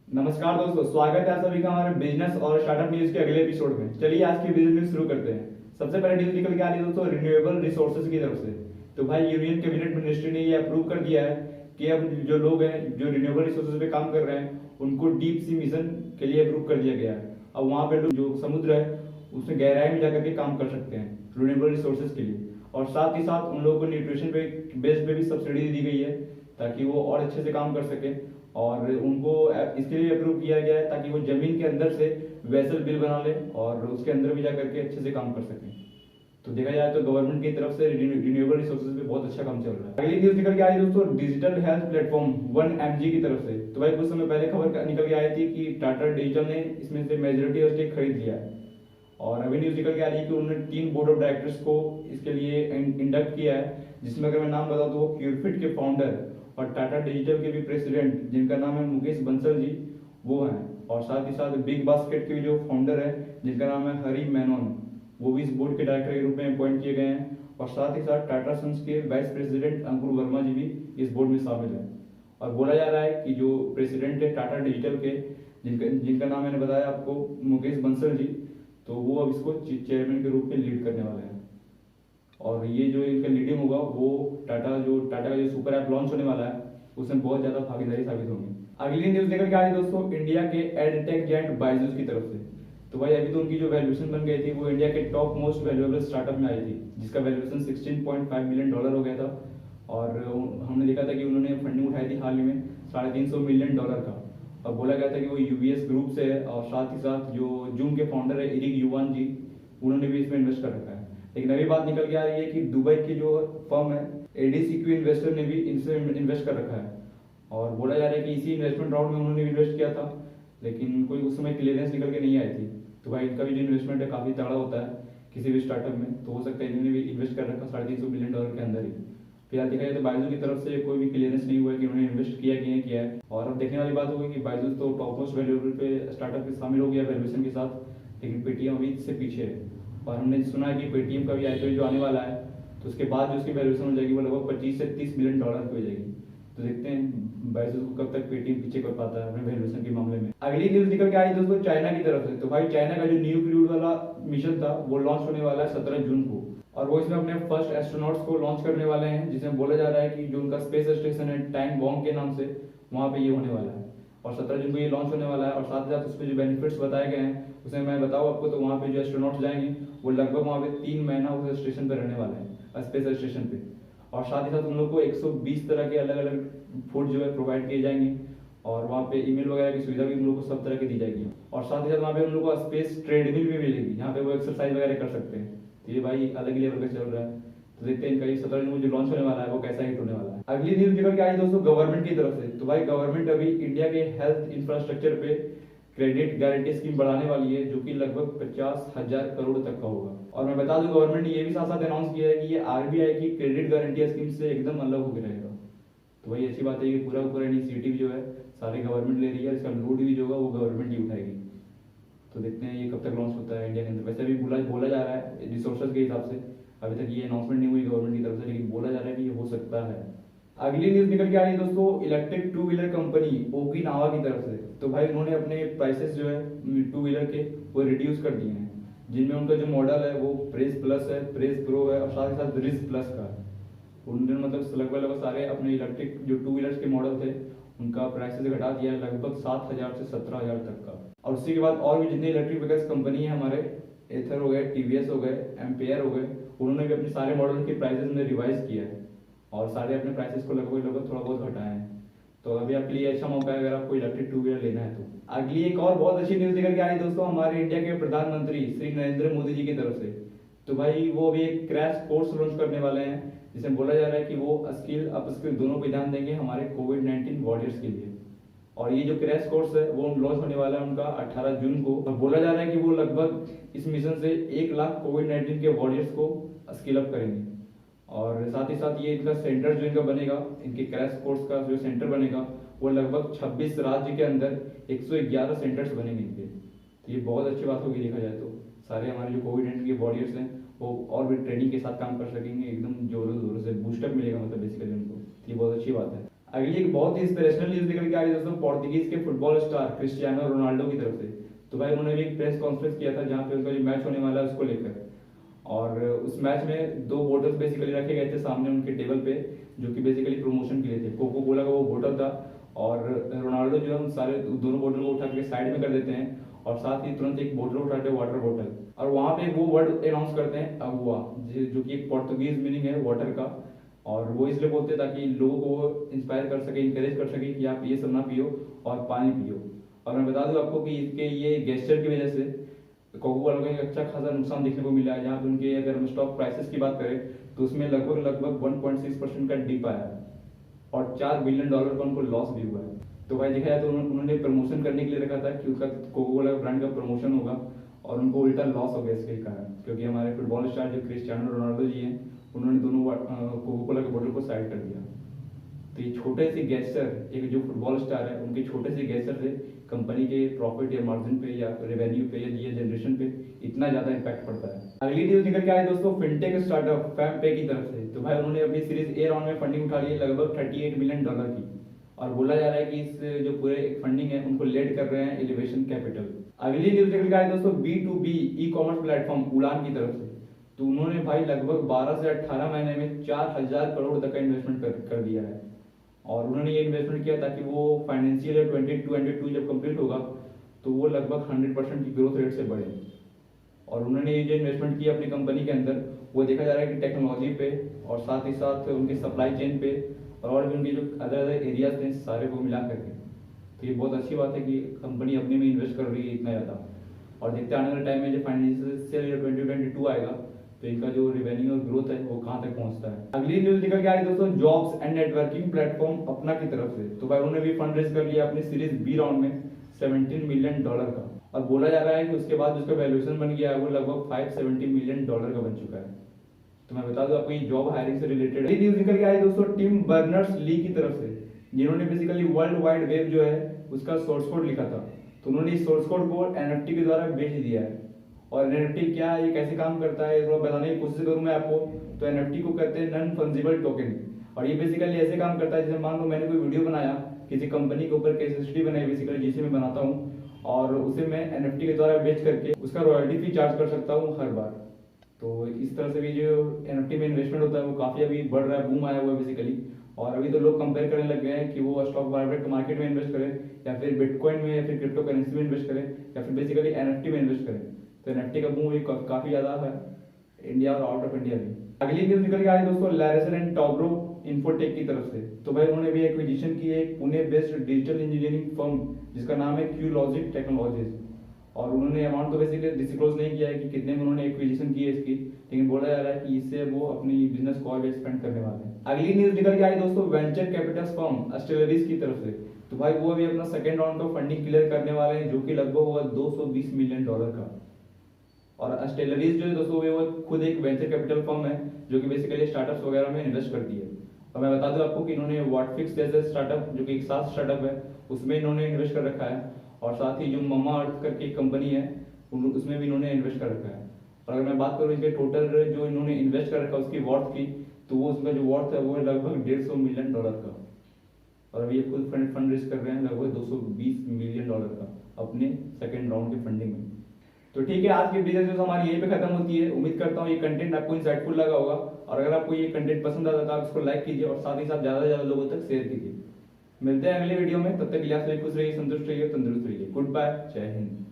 नमस्कार दोस्तों, स्वागत है आप सभी का हमारे बिजनेस और स्टार्टअप न्यूज के अगले एपिसोड में। चलिए आज की बिजनेस न्यूज शुरू करते हैं। सबसे पहले न्यूज निकल के आ रही है दोस्तों रिन्यूएबल रिसोर्सेज की तरफ से। तो भाई यूनियन कैबिनेट मिनिस्ट्री ने ये अप्रूव कर दिया है कि अब जो लोग हैं जो रिन्यूएबल रिसोर्सेज पे काम कर रहे हैं उनको डीप सी मिशन के लिए अप्रूव कर दिया गया है। अब वहाँ पे लोग जो समुद्र है उसमें गहराई में जाकर के काम कर सकते हैं रिन्यूएबल रिसोर्सेज के लिए। और साथ ही साथ उन लोगों को न्यूट्रिशन पे बेस पे भी सब्सिडी दी गई है ताकि वो और अच्छे से काम कर सके। और उनको इसके लिए अप्रूव किया गया है ताकि वो जमीन के अंदर से वेसल बिल बना ले और उसके अंदर भी जा करके अच्छे से काम कर सकें। तो देखा जाए तो गवर्नमेंट की तरफ से रिन्यूएबल रिसोर्सेज पे बहुत अच्छा काम चल रहा है। अगली न्यूज निकल के आई दोस्तों डिजिटल हेल्थ प्लेटफॉर्म 1mg की तरफ से। तो भाई कुछ समय पहले खबर निकल के आई थी कि टाटा डिजिटल ने इसमें से मेजोरिटी स्टेक खरीद लिया है। और अभी न्यूज निकल के आ रही है कि उन्होंने 3 बोर्ड ऑफ डायरेक्टर्स को इसके लिए इंडक्ट किया है, जिसमें अगर मैं नाम बताऊं तो वो क्यूरफिट के फाउंडर और टाटा डिजिटल के भी प्रेसिडेंट जिनका नाम है मुकेश बंसल जी वो हैं। और साथ ही साथ बिग बास्केट के जो फाउंडर है जिनका नाम है हरी मेनन, वो भी इस बोर्ड के डायरेक्टर के रूप में अपॉइंट किए गए हैं। और साथ ही साथ टाटा सन्स के वाइस प्रेसिडेंट अंकुर वर्मा जी भी इस बोर्ड में शामिल हैं। और बोला जा रहा है कि जो प्रेसिडेंट है टाटा डिजिटल के जिनका जिनका नाम मैंने बताया आपको मुकेश बंसल जी, तो वो अब इसको चेयरमैन के रूप में लीड करने वाले हैं। और ये जो इनका लीडिंग होगा वो टाटा का जो सुपर ऐप लॉन्च होने वाला है उसमें बहुत ज्यादा भागीदारी साबित होगी। अगली न्यूज लेकर के आ रही है दोस्तों इंडिया के एडटेक जायंट बायजूस की तरफ से। तो भाई अभी तो उनकी जो वैल्यूएशन बन गई थी वो इंडिया के टॉप मोस्ट वैल्यूएबल स्टार्टअप में आई थी, जिसका वैल्यूएशन $16.5 मिलियन हो गया था। और हमने देखा था कि उन्होंने फंडिंग उठाई थी हाल ही में $350 मिलियन का। और बोला गया था कि वो यूबीएस ग्रुप से है। और साथ ही साथ जो जूम के फाउंडर है एरिक युवान जी, उन्होंने भी इसमें इन्वेस्ट कर रखा है। लेकिन अभी बात निकल के आ रही है कि दुबई की जो फर्म है एडीसीक्यू इन्वेस्टर ने भी इनसे इन्वेस्ट कर रखा है। और बोला जा रहा है कि इसी इन्वेस्टमेंट राउंड में उन्होंने इन्वेस्ट किया था, लेकिन कोई उस समय क्लियरेंस निकल के नहीं आई थी। तो भाई इनका भी जो इन्वेस्टमेंट है काफी तगड़ा होता है किसी भी स्टार्टअप में, तो हो सकता है इन्होंने भी इन्वेस्ट कर रखा $350 मिलियन के अंदर ही। फिलहाल देखा जाए तो बायजू की तरफ से कोई भी क्लियरेंस नहीं हुआ है कि उन्होंने इन्वेस्ट किया कि नहीं किया है। और अब देखने वाली बात होगी कि बायजू तो टॉप मोस्ट वैल्यूएबल पे स्टार्टअप में शामिल हो गया वैल्यूएशन के साथ, लेकिन पेटीएम अभी इससे पीछे है। और हमने सुना है कि पेटीएम का भी आईपीओ जो आने वाला है तो उसके बाद जो उसकी वैल्यूएशन हो जाएगी वो लगभग 25 से 30 मिलियन डॉलर की हो जाएगी। तो देखते हैं बायजू को कब तक पेटीएम पीछे कर पाता है अपने वैल्यूएशन के मामले में। अगली न्यूज निकल के आई दोस्तों चाइना की तरफ से। तो भाई चाइना का जो न्यू क्रूड वाला मिशन था वो लॉन्च होने वाला है 17 जून को। और वो इसमें अपने फर्स्ट एस्ट्रोनॉट्स को लॉन्च करने वाले हैं, जिसमें बोला जा रहा है कि जो उनका स्पेस स्टेशन है टैंग वोंग के नाम से, वहाँ पे ये होने वाला है। और 17 जून को ये लॉन्च होने वाला है। और साथ ही साथ उस पर जो बेनिफिट्स बताए गए हैं उसमें मैं बताऊँ आपको, तो वहाँ पे जो एस्ट्रोनॉट्स जाएंगे वो लगभग वहाँ पे 3 महीना उस स्टेशन पर रहने वाले हैं स्पेस स्टेशन पे। और साथ ही साथ उन लोग को 120 तरह के अलग अलग फूड जो है प्रोवाइड किए जाएंगे। और वहाँ पे ईमेल वगैरह की सुविधा भी उन लोगों को सब तरह की दी जाएगी। और साथ ही साथ वहाँ पे उन लोगों को स्पेस ट्रेडमिल भी मिलेगी जहाँ पे वो एक्सरसाइज वगैरह कर सकते हैं। तो ये भाई अलग ही लेवल का चल रहा है। तो देखते हैं इनका ये 17 जून जो लॉन्च होने वाला है वो कैसा हिट होने वाला है। अगली न्यूज निकल के आई दोस्तों गवर्नमेंट की तरफ से। तो भाई गवर्नमेंट अभी इंडिया के हेल्थ इंफ्रास्ट्रक्चर पे क्रेडिट गारंटी स्कीम बढ़ाने वाली है, जो कि लगभग 50,000 करोड़ तक का होगा। और मैं बता दूं गवर्नमेंट ने ये भी साथ साथ अनाउंस किया है कि ये आरबीआई की क्रेडिट गारंटी स्कीम से एकदम अलग होकर रहेगा। तो भाई ऐसी बात है कि पूरा पूरा इनिशिएटिव जो है सारी गवर्नमेंट ले रही है, इसका लोड भी जो होगा वो गवर्नमेंट ही उठाएगी। तो देखते हैं ये कब तक लॉन्च होता है इंडिया के अंदर। वैसे भी बोला जा रहा है रिसोर्सेज के हिसाब से, अभी तक ये अनाउंसमेंट नहीं हुई गवर्नमेंट की तरफ से, लेकिन बोला जा रहा है कि ये हो सकता है। अगली न्यूज निकल के आ रही है दोस्तों electric two wheeler company Okinawa की तरफ से। तो भाई उन्होंने अपने प्राइसेस जो है टू व्हीलर के वो रिड्यूस कर दिए हैं, जिनमें उनका जो मॉडल है वो प्रेस प्लस है, प्रेस प्रो है और साथ ही साथ रिस प्लस का है। उन्होंने मतलब लगभग सारे अपने इलेक्ट्रिक जो टू व्हीलर्स के मॉडल थे उनका प्राइसेस घटा दिया है लगभग 7,000 से 17,000 तक का। और उसी के बाद और भी जितने इलेक्ट्रिक व्हीकल्स कंपनी है हमारे, एथर हो गए, टीवीएस हो गए, एम्पेयर हो गए, उन्होंने भी अपने सारे मॉडल के प्राइसेस में रिवाइज किया है और सारे अपने प्राइसेस को लगभग थोड़ा बहुत घटाए हैं। तो अभी आपके लिए अच्छा मौका है अगर आपको इलेक्ट्रिक टू व्हीलर लेना है तो। अगली एक और बहुत अच्छी न्यूज निकल के आई दोस्तों हमारे इंडिया के प्रधानमंत्री श्री नरेंद्र मोदी जी की तरफ से। तो भाई वो अभी एक क्रैश कोर्स लॉन्च करने वाले हैं, जिसमें बोला जा रहा है कि वो स्किल अपस्किल दोनों पे ध्यान देंगे हमारे कोविड-19 वॉरियर्स के लिए। और ये जो क्रैश कोर्स है वो लॉन्च होने वाला है उनका 18 जून को। और बोला जा रहा है कि वो लगभग इस मिशन से 1 लाख कोविड-19 के वॉरियर्स को स्किल अप करेंगे। और साथ ही साथ ये इनका सेंटर जो इनका बनेगा, इनके क्रैश कोर्स का जो सेंटर बनेगा वो लगभग 26 राज्य के अंदर 111 सेंटर्स बनेंगे इनके। तो ये बहुत अच्छी बात होगी देखा जाए तो। सारे हमारे जो कोविड-19 के वॉरियर्स हैं वो और भी ट्रेनिंग के साथ काम कर सकेंगे, एकदम जोरों जोरों से बूस्टअप मिलेगा मतलब बेसिकली उनको। तो ये बहुत अच्छी बात है। अगली एक बहुत ही इंस्पिरेशनल न्यूज निकल के आ रही है दोस्तों, पोर्तुगीज के फुटबॉल स्टार क्रिस्टियानो रोनाल्डो की तरफ से। तो भाई उन्होंने भी एक प्रेस कॉन्फ्रेंस किया था जहाँ पे उनका जो मैच होने वाला है उसको लेकर, और उस मैच में दो बोटल्स बेसिकली रखे गए थे सामने उनके टेबल पे, जो कि बेसिकली प्रमोशन के लिए थे। कोको कोला का वो बोतल था, और रोनाल्डो जो है उन सारे दोनों बोतल को उठा के साइड में कर देते हैं, और साथ ही तुरंत एक बोतल उठाते हैं, वाटर बोतल, और वहां पे वो वर्ड अनाउंस करते हैं अगुआ, जो कि एक पोर्तुगीज मीनिंग है वाटर का। और वो इसलिए बोलते हैं ताकि लोगों को वो इंस्पायर कर सके, इंकरेज कर सके कि आप ये सब ना पियो और पानी पियो। और मैं बता दूं आपको कि इसके ये गेस्चर की वजह से कोको कोला को एक अच्छा खासा नुकसान देखने को मिला है, जहाँ पे उनके अगर हम स्टॉक प्राइसेस की बात करें तो उसमें लगभग लगभग 1.6% का डिप आया है, और $4 बिलियन का उनको लॉस भी हुआ है। तो भाई देखा जाए तो उन्होंने प्रमोशन करने के लिए रखा था कि उसका कोको कोला ब्रांड का प्रमोशन होगा, और उनको उल्टा लॉस हो गया इसके कारण, क्योंकि हमारे फुटबॉल स्टार जो क्रिस्टियानो रोनाल्डो जी हैं उन्होंने दोनों कोको कोला के बोतल को साइड कर दिया। तो ये छोटे से गेस्टर, एक जो फुटबॉल स्टार है उनके छोटे से गेस्टर से कंपनी के प्रॉफिट या मार्जिन पे या रेवेन्यू पे या ये जनरेशन पे इतना ज्यादा इम्पैक्ट पड़ता है। अगली न्यूज निकल के आई दोस्तों फिनटेक स्टार्टअप फैम पे की तरफ से। तो भाई उन्होंने अपनी सीरीज ए राउंड में फंडिंग उठा ली है लगभग $38 मिलियन की, और बोला जा रहा है कि इस जो पूरे फंडिंग है उनको लेड कर रहे हैं एलिवेशन कैपिटल। अगली न्यूज निकल के आई दोस्तों B2B ई कॉमर्स प्लेटफॉर्म उड़ान की तरफ से। तो उन्होंने भाई लगभग 12 से 18 महीने में 4000 करोड़ तक का इन्वेस्टमेंट कर दिया है, और उन्होंने ये इन्वेस्टमेंट किया ताकि वो फाइनेंशियल ईयर 2022 जब कंप्लीट होगा तो वो लगभग 100% की ग्रोथ रेट से बढ़े। और उन्होंने ये जो इन्वेस्टमेंट किया अपनी कंपनी के अंदर, वो देखा जा रहा है कि टेक्नोलॉजी पे और साथ ही साथ उनकी सप्लाई चेन पे और भी उनके जो अदर अदर एरियाज थे सारे को मिला करके। तो ये बहुत अच्छी बात है कि कंपनी अपने में इन्वेस्ट कर रही है इतना ज़्यादा, और देखते आने वाले टाइम में जब फाइनेंशियल ईयर 2022 आएगा तो इनका जो रेवेन्यू और ग्रोथ है वो कहाँ तक पहुंचता है। अगली न्यूज निकल के आ रही है दोस्तों जॉब्स एंड नेटवर्किंग प्लेटफॉर्म अपना की तरफ से। तो भाई उन्होंने भी फंड रेज कर लिया अपनी सीरीज बी राउंड में $17 मिलियन का, और बोला जा रहा है कि उसके बाद उसका वैल्यूएशन बन गया है वो लगभग $570 मिलियन का बन चुका है। तो मैं बता दूं आपको ये जॉब हायरिंग से रिलेटेड है। न्यूज निकल के आई दोस्तों टिम बर्नर्स ली की तरफ से, जिन्होंने बेसिकली वर्ल्ड वाइड वेब जो है उसका सोर्स कोड लिखा था। तो उन्होंने इस सोर्स कोड को NFT के द्वारा बेच दिया है। और NFT क्या है, ये कैसे काम करता है, थोड़ा बताने की कोशिश करूं मैं आपको। तो NFT को कहते हैं नॉन फंजिबल टोकन, और ये बेसिकली ऐसे काम करता है जैसे मान लो मैंने कोई वीडियो बनाया किसी कंपनी के ऊपर, केस स्टडी बनाई बेसिकली जिसे मैं बनाता हूँ, और उसे मैं NFT के द्वारा बेच करके उसका रॉयल्टी फी चार्ज कर सकता हूँ हर बार। तो इस तरह से भी जो NFT में इन्वेस्टमेंट होता है वो काफी अभी बढ़ रहा है, बूम आया हुआ है बेसिकली। और अभी तो लोग कंपेयर करने लग गए हैं कि वो स्टॉक मार्केट में इन्वेस्ट करें, या फिर बिटकॉइन में, या फिर क्रिप्टो करेंसी में इन्वेस्ट करें, या फिर बेसिकली NFT में इन्वेस्ट करें। तो NFT का बूम भी काफी ज्यादा है इंडिया और आउट ऑफ इंडिया भी। अगली न्यूज निकल के आ रही है दोस्तों लैरिसन एंड टॉब्रो इन्फोटेक की तरफ से। तो भाई उन्होंने भी एक्विजिशन की है एक Pune based digital engineering firm जिसका नाम है क्यूलॉजिक टेक्नोलॉजीज, और उन्होंने अमाउंट तो बेसिकली डिस्क्लोज नहीं किया है कि कितने में उन्होंने एक्विजिशन की है इसकी, लेकिन बोला जा रहा है कि इससे वो अपनी बिजनेस को और एक्सपेंड करने वाले हैं। अगली न्यूज निकल के आई दोस्तों वेंचर कैपिटल फर्म अस्टेलरीज की तरफ से। तो भाई वो अभी अपना सेकंड राउंड का फंडिंग क्लियर करने वाले हैं, जो कि लगभग होगा $220 मिलियन का। और अस्टेलरीज जो है दोस्तों वो खुद एक वेंचर कैपिटल फर्म है जो कि बेसिकली स्टार्टअप्स वगैरह में इन्वेस्ट करती है। और मैं बता दूं आपको कि इन्होंने व्हाटफिक्स जैसे स्टार्टअप जो कि एक साथ स्टार्टअप है उसमें इन्होंने इन्वेस्ट कर रखा है, और साथ ही जो ममा अर्थ करके कंपनी है उसमें भी इन्होंने इन्वेस्ट कर रखा है। और अगर मैं बात करूँ इसके टोटल जो इन्होंने इन्वेस्ट कर रखा है उसकी वर्थ की, तो वो उसका जो वर्थ है वो है लगभग $150 मिलियन का। और अभी ये खुद फंड रेज कर रहे हैं लगभग $220 मिलियन का अपने सेकेंड राउंड के फंडिंग में। तो ठीक है, आज की बिजनेस न्यूज हमारी यहीं पे खत्म होती है। उम्मीद करता हूँ ये कंटेंट आपको इंसाइटफुल लगा होगा, और अगर आपको ये कंटेंट पसंद आता है तो आप इसको लाइक कीजिए और साथ ही साथ ज्यादा से ज्यादा लोगों तक शेयर कीजिए। मिलते हैं अगले वीडियो में, तब तक के लिए आप सभी खुश रहिए, संतुष्ट रहिए, तंदुरुस्त रहिए। गुड बाय, जय हिंद।